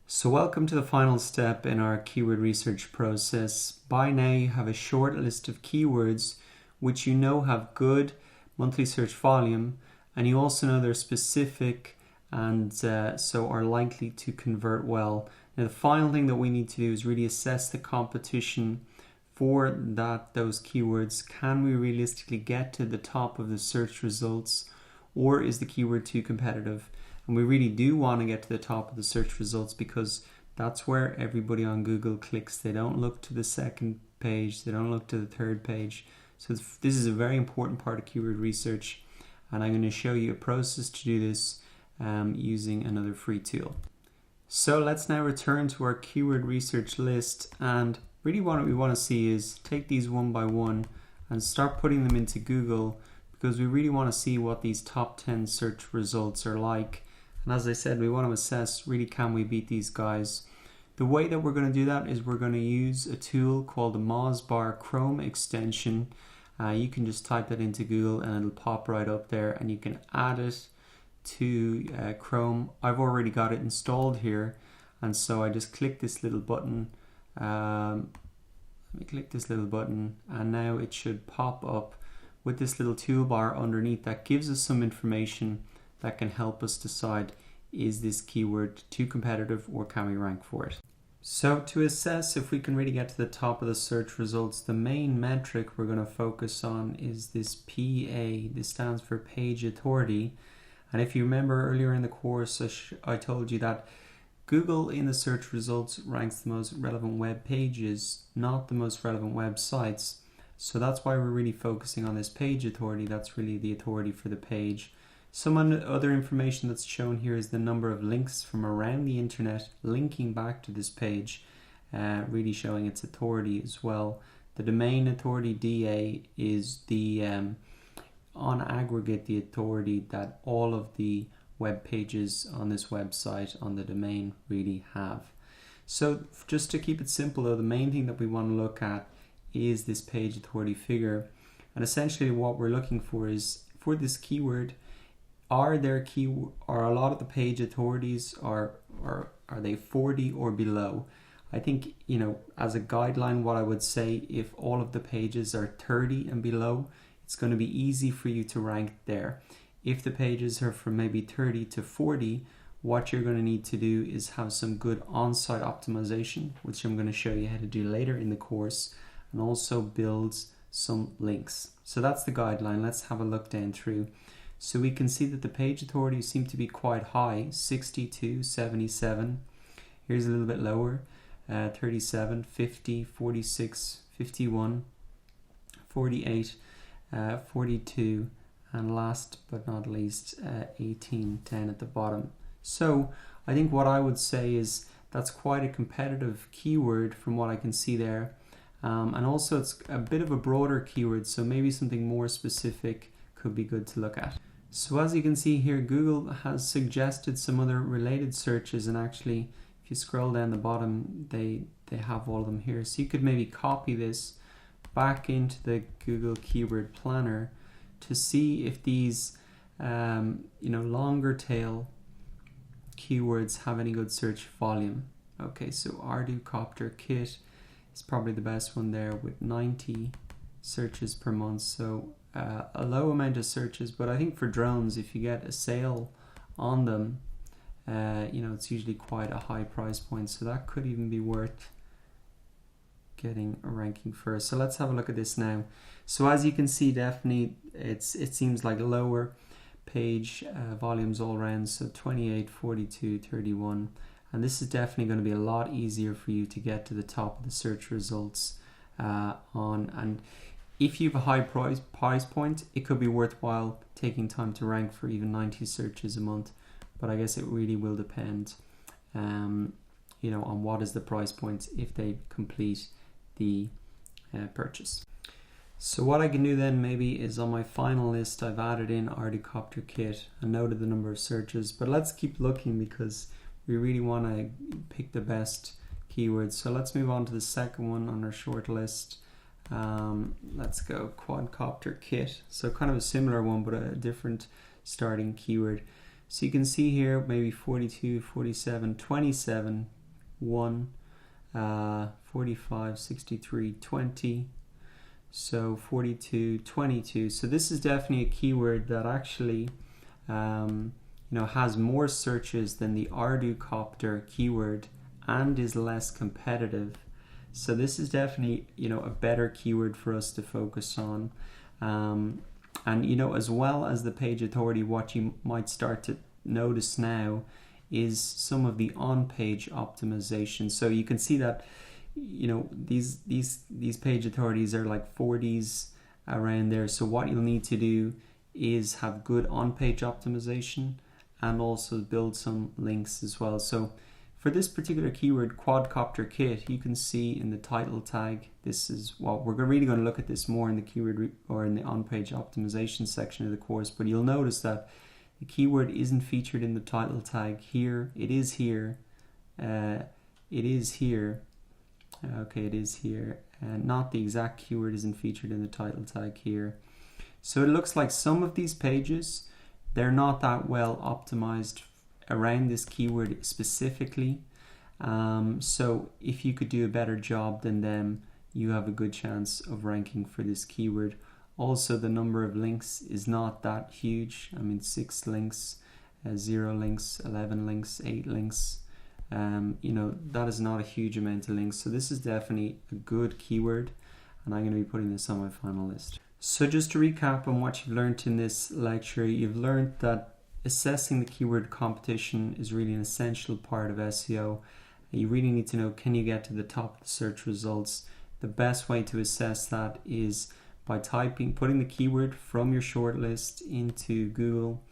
So welcome to the final step in our keyword research process. By now you have a short list of keywords which you know have good monthly search volume, and you also know they're specific and so are likely to convert well. Now the final thing that we need to do is really assess the competition for those keywords. Can we realistically get to the top of the search results, or is the keyword too competitive? And we really do want to get to the top of the search results because that's where everybody on Google clicks. They don't look to the second page, they don't look to the third page. So this is a very important part of keyword research, and I'm going to show you a process to do this using another free tool. So let's now return to our keyword research list, and really what we want to see is take these one by one and start putting them into Google, because we really want to see what these top 10 search results are like. And as I said, we want to assess, really, can we beat these guys? The way that we're going to do that is we're going to use a tool called the Mozbar Chrome extension. You can just type that into Google and it'll pop right up there, and you can add it to Chrome. I've already got it installed here, and so I just click this little button. Let me click this little button, and now it should pop up with this little toolbar underneath that gives us some information that can help us decide, is this keyword too competitive or can we rank for it? So to assess if we can really get to the top of the search results, the main metric we're going to focus on is this PA. This stands for page authority. And if you remember earlier in the course, I told you that Google in the search results ranks the most relevant web pages, not the most relevant websites. So that's why we're really focusing on this page authority. That's really the authority for the page. Some other information that's shown here is the number of links from around the internet linking back to this page, really showing its authority as well. The domain authority, DA, is the on aggregate the authority that all of the web pages on this website on the domain really have. So just to keep it simple though, the main thing that we want to look at is this page authority figure, and essentially what we're looking for is, for this keyword, are a lot of the page authorities are they 40 or below? I think, as a guideline, what I would say, if all of the pages are 30 and below, it's going to be easy for you to rank there. If the pages are from maybe 30 to 40, what you're going to need to do is have some good on-site optimization, which I'm going to show you how to do later in the course, and also build some links. So that's the guideline. Let's have a look down through. So we can see that the page authorities seem to be quite high, 62, 77. Here's a little bit lower, 37, 50, 46, 51, 48, 42, and last but not least, 18 down at the bottom. So I think what I would say is that's quite a competitive keyword from what I can see there. And also it's a bit of a broader keyword, so maybe something more specific could be good to look at. So as you can see here, Google has suggested some other related searches, and actually if you scroll down the bottom, they have all of them here. So you could maybe copy this back into the Google Keyword Planner to see if these longer tail keywords have any good search volume. Okay, so Ardocopter Kit is probably the best one there with 90 searches per month. So a low amount of searches, but I think for drones, if you get a sale on them, it's usually quite a high price point, so that could even be worth getting a ranking first. So let's have a look at this now. So as you can see, definitely it seems like lower page volumes all around, so 28, 42, 31, and this is definitely going to be a lot easier for you to get to the top of the search results and if you have a high price point, it could be worthwhile taking time to rank for even 90 searches a month. But I guess it really will depend, on what is the price point if they complete the purchase. So what I can do then maybe is, on my final list, I've added in Ardocopter Kit and noted the number of searches. But let's keep looking because we really want to pick the best keywords. So let's move on to the second one on our short list. Let's go Quadcopter Kit. So kind of a similar one, but a different starting keyword. So you can see here maybe 42, 47, 27, 1, 45, 63, 20. So 42, 22. So this is definitely a keyword that actually has more searches than the Ardocopter keyword and is less competitive. So this is definitely a better keyword for us to focus on. And as well as the page authority, what you might start to notice now is some of the on-page optimization. So you can see that these page authorities are like 40s around there. So what you'll need to do is have good on-page optimization and also build some links as well. So for this particular keyword, quadcopter kit, you can see in the title tag, this is what we're really going to look at this more in the keyword or in the on-page optimization section of the course, but you'll notice that the keyword isn't featured in the title tag here. It is here. It is here. Okay, it is here. And not the exact keyword isn't featured in the title tag here. So it looks like some of these pages, they're not that well optimized around this keyword specifically. So if you could do a better job than them, you have a good chance of ranking for this keyword. Also, the number of links is not that huge. I mean, 6 links, 0 links, 11 links, 8 links. That is not a huge amount of links. So this is definitely a good keyword, and I'm going to be putting this on my final list. So just to recap on what you've learned in this lecture, you've learned that assessing the keyword competition is really an essential part of SEO. You really need to know, can you get to the top of the search results? The best way to assess that is by putting the keyword from your shortlist into Google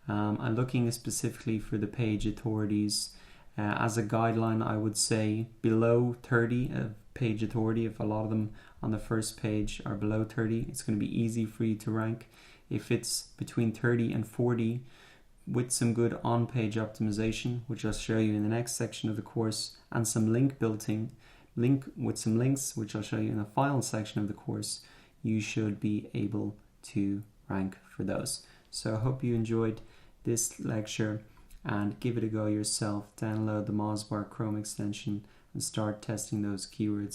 and looking specifically for the page authorities. As a guideline, I would say below 30 of page authority. If a lot of them on the first page are below 30, it's going to be easy for you to rank. If it's between 30 and 40, with some good on-page optimization, which I'll show you in the next section of the course, and some link with some links, which I'll show you in the final section of the course, you should be able to rank for those. So I hope you enjoyed this lecture, and give it a go yourself. Download the Mozbar Chrome extension and start testing those keywords.